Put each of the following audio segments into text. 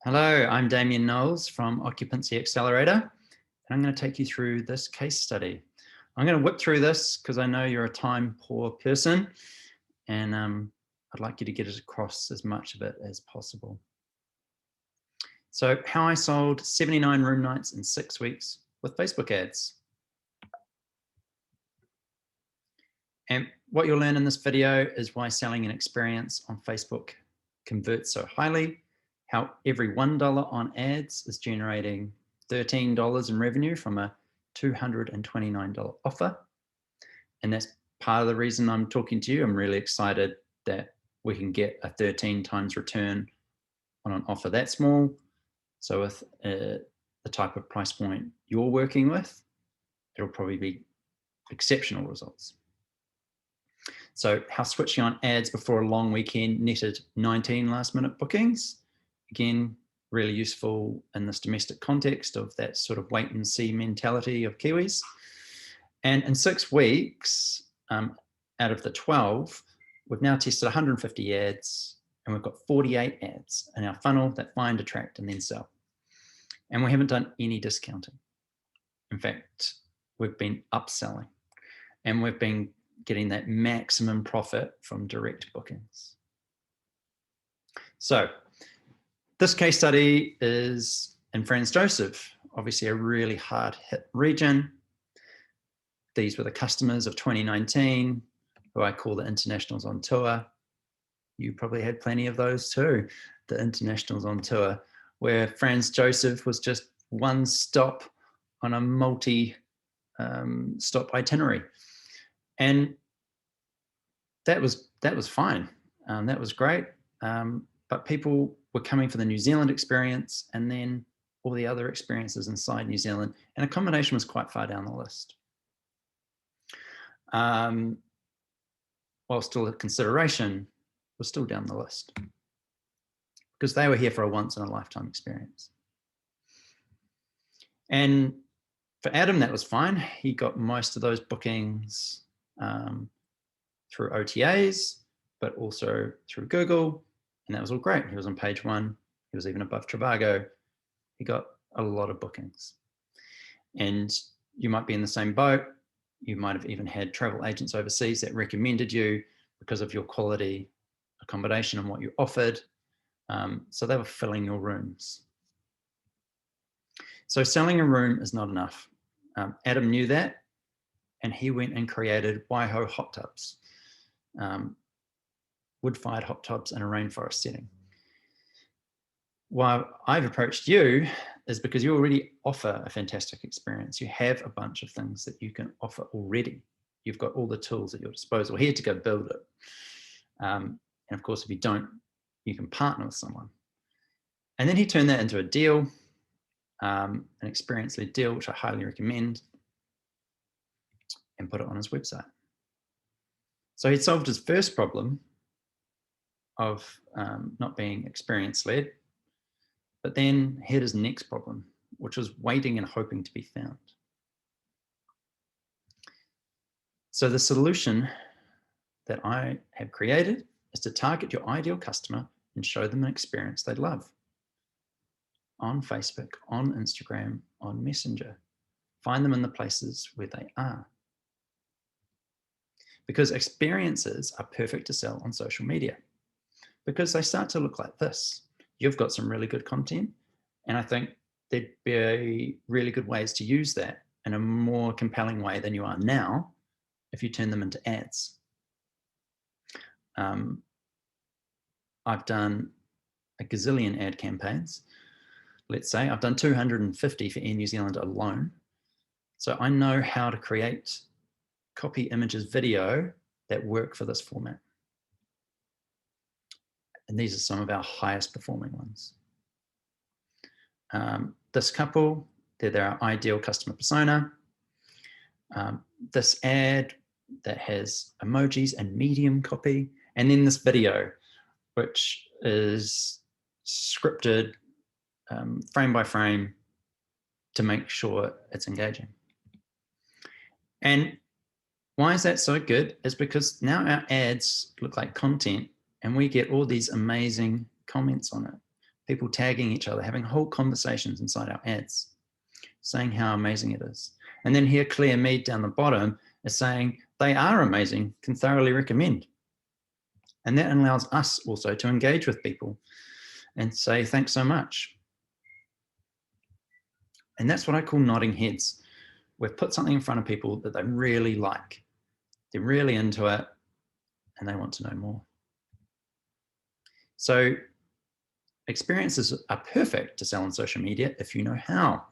Hello, I'm Damien Knowles from Occupancy Accelerator, and I'm going to take you through this case study. I'm going to whip through this because I know you're a time-poor person, and I'd like you to get it across as much of it as possible. So, how I sold 79 room nights in 6 weeks with Facebook ads. And what you'll learn in this video is why selling an experience on Facebook converts so highly, how every $1 on ads is generating $13 in revenue from a $229 offer. And that's part of the reason I'm talking to you. I'm really excited that we can get a 13 times return on an offer that small. So with the type of price point you're working with, it'll probably be exceptional results. So how switching on ads before a long weekend netted 19 last minute bookings. Again, really useful in this domestic context of that sort of wait and see mentality of Kiwis. And in 6 weeks, out of the 12, we've now tested 150 ads and we've got 48 ads in our funnel that find, attract, and then sell. And we haven't done any discounting. In fact, we've been upselling and we've been getting that maximum profit from direct bookings. So this case study is in Franz Josef, obviously a really hard hit region. These were the customers of 2019, who I call the internationals on tour. You probably had plenty of those too, the internationals on tour, where Franz Josef was just one stop on a multi-stop itinerary. And that was fine. That was great. But people were coming for the New Zealand experience and then all the other experiences inside New Zealand. And accommodation was quite far down the list. While still a consideration, was still down the list because they were here for a once in a lifetime experience. And for Adam, that was fine. He got most of those bookings through OTAs, but also through Google, and that was all great. He was on page 1. He was even above Trivago. He got a lot of bookings. And you might be in the same boat. You might have even had travel agents overseas that recommended you because of your quality accommodation and what you offered. So they were filling your rooms. So selling a room is not enough. Adam knew that, and he went and created Waiho hot tubs, wood-fired hot tubs in a rainforest setting. Why I've approached you is because you already offer a fantastic experience. You have a bunch of things that you can offer already. You've got all the tools at your disposal here to go build it. And of course, if you don't, you can partner with someone. And then he turned that into a deal, an experience-led deal, which I highly recommend, and put it on his website. So he'd solved his first problem of not being experience-led, but then he had his next problem, which was waiting and hoping to be found. So the solution that I have created is to target your ideal customer and show them an experience they love on Facebook, on Instagram, on Messenger. Find them in the places where they are. Because experiences are perfect to sell on social media because they start to look like this. You've got some really good content, and I think there'd be really good ways to use that in a more compelling way than you are now if you turn them into ads. I've done a gazillion ad campaigns. Let's say I've done 250 for Air New Zealand alone. So I know how to create copy, images, video that work for this format. And these are some of our highest performing ones. This couple, they're their ideal customer persona. This ad that has emojis and medium copy. And then this video, which is scripted frame by frame to make sure it's engaging. And why is that so good? Is because now our ads look like content and we get all these amazing comments on it. people tagging each other, having whole conversations inside our ads, saying how amazing it is. And then here, Claire Mead down the bottom is saying they are amazing, can thoroughly recommend. And that allows us also to engage with people and say, thanks so much. And that's what I call nodding heads. We've put something in front of people that they really like. They're really into it and they want to know more. So experiences are perfect to sell on social media if you know how.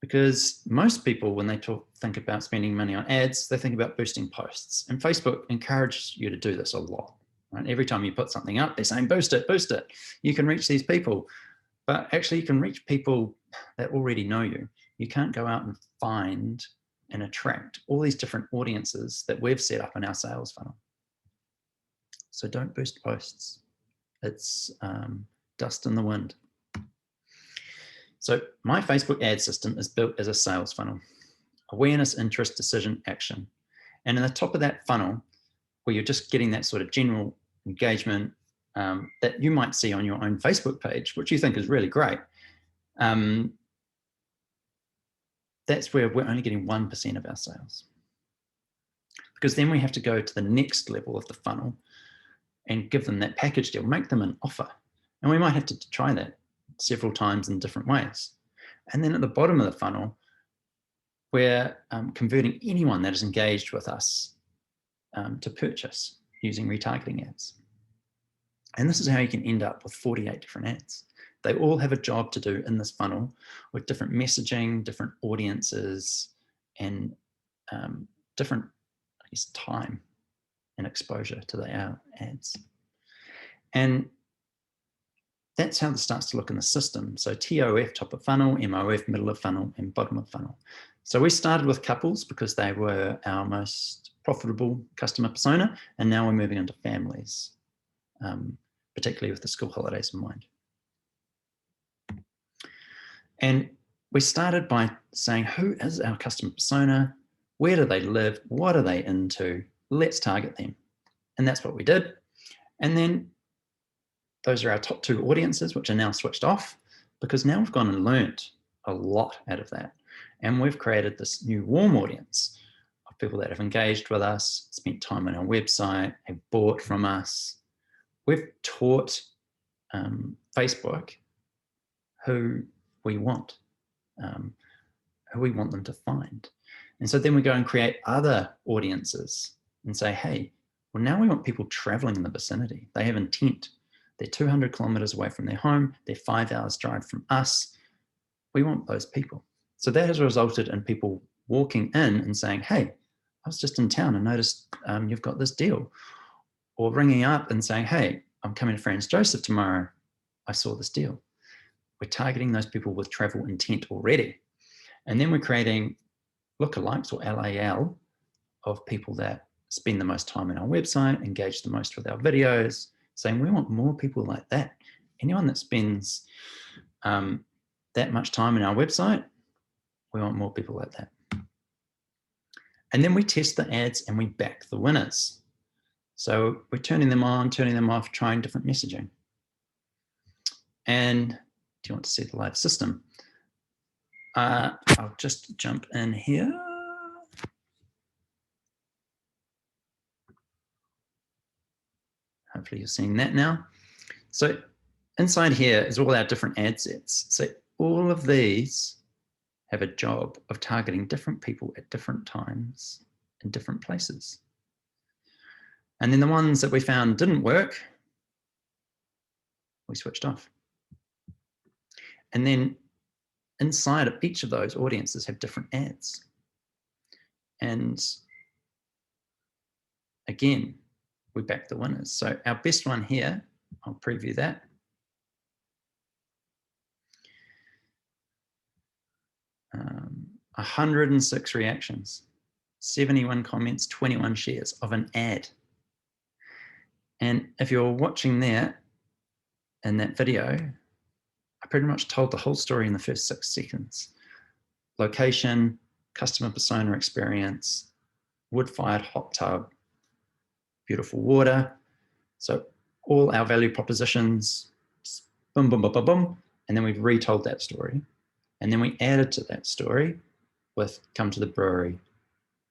Because most people, when they think about spending money on ads, they think about boosting posts. And Facebook encourages you to do this a lot. Right? Every time you put something up, they're saying, boost it, boost it. You can reach these people. But actually, you can reach people that already know you. You can't go out and find and attract all these different audiences that we've set up in our sales funnel. So don't boost posts. It's dust in the wind. So my Facebook ad system is built as a sales funnel: awareness, interest, decision, action. And in the top of that funnel, where you're just getting that sort of general engagement that you might see on your own Facebook page, which you think is really great, that's where we're only getting 1% of our sales. Because then we have to go to the next level of the funnel and give them that package deal, make them an offer. And we might have to try that several times in different ways. And then at the bottom of the funnel, we're converting anyone that is engaged with us to purchase using retargeting ads. And this is how you can end up with 48 different ads. They all have a job to do in this funnel with different messaging, different audiences, and different, I guess, time and exposure to their ads. And that's how this starts to look in the system. So TOF, top of funnel, MOF, middle of funnel, and bottom of funnel. So we started with couples because they were our most profitable customer persona, and now we're moving into families, particularly with the school holidays in mind. And we started by saying, who is our customer persona? Where do they live? What are they into? Let's target them. And that's what we did. And then those are our top 2 audiences, which are now switched off, because now we've gone and learnt a lot out of that. And we've created this new warm audience of people that have engaged with us, spent time on our website, have bought from us. We've taught Facebook who we want, who we want them to find. And so then we go and create other audiences and say, hey, well, now we want people traveling in the vicinity. They have intent. They're 200 kilometers away from their home. They're 5 hours drive from us. We want those people. So that has resulted in people walking in and saying, hey, I was just in town and noticed you've got this deal. Or ringing up and saying, hey, I'm coming to Franz Joseph tomorrow. I saw this deal. We're targeting those people with travel intent already. And then we're creating lookalikes, or LAL, of people that spend the most time on our website, engage the most with our videos, saying we want more people like that. Anyone that spends that much time on our website, we want more people like that. And then we test the ads and we back the winners. So we're turning them on, turning them off, trying different messaging. And do you want to see the live system? I'll just jump in here. Hopefully you're seeing that now. So inside here is all our different ad sets. So all of these have a job of targeting different people at different times in different places. And then the ones that we found didn't work, we switched off. And then inside of each of those audiences have different ads. And again, we back the winners. So our best one here, I'll preview that. Um, 106 reactions, 71 comments, 21 shares of an ad. And if you're watching there in that video, I pretty much told the whole story in the first 6 seconds. Location, customer persona experience, wood-fired hot tub, beautiful water. So all our value propositions boom, boom, boom, boom, boom. And then we've retold that story. And then we added to that story with come to the brewery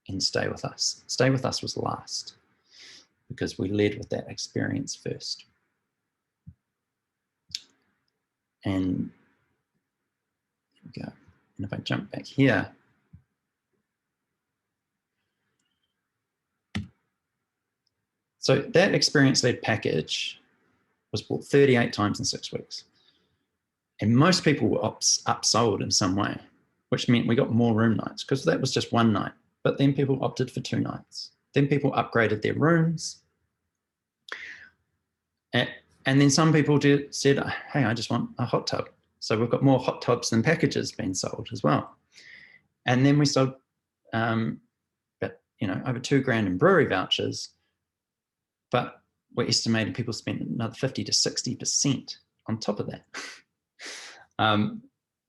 and stay with us. Stay with us was last because we led with that experience first. And there we go. And if I jump back here, so that experience-led package was bought 38 times in 6 weeks. And most people were upsold in some way, which meant we got more room nights because that was just one night. But then people opted for 2 nights. Then people upgraded their rooms. And then some people said, hey, I just want a hot tub. So we've got more hot tubs than packages being sold as well. And then we sold, over $2,000 in brewery vouchers, but we're estimating people spent another 50 to 60% on top of that.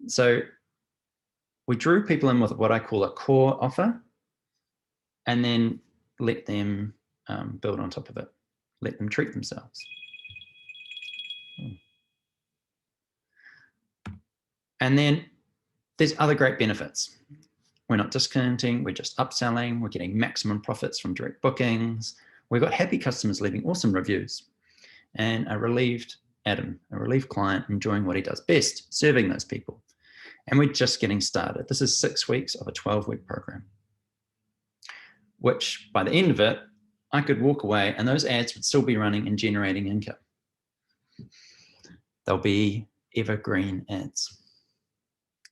So we drew people in with what I call a core offer, and then let them build on top of it, let them treat themselves. And then there's other great benefits. We're not discounting, we're just upselling, we're getting maximum profits from direct bookings. We've got happy customers leaving awesome reviews, and a relieved Adam, a relieved client enjoying what he does best, serving those people. And we're just getting started. This is 6 weeks of a 12-week program, which by the end of it, I could walk away and those ads would still be running and generating income. They'll be evergreen ads.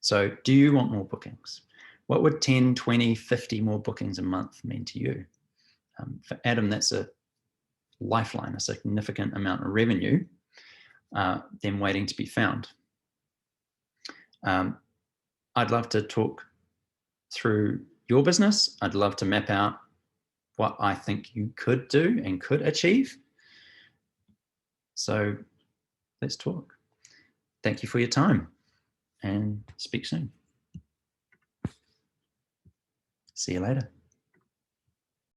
So do you want more bookings? What would 10, 20, 50 more bookings a month mean to you? For Adam, that's a lifeline, a significant amount of revenue, then waiting to be found. I'd love to talk through your business. I'd love to map out what I think you could do and could achieve. So let's talk. Thank you for your time and speak soon. See you later.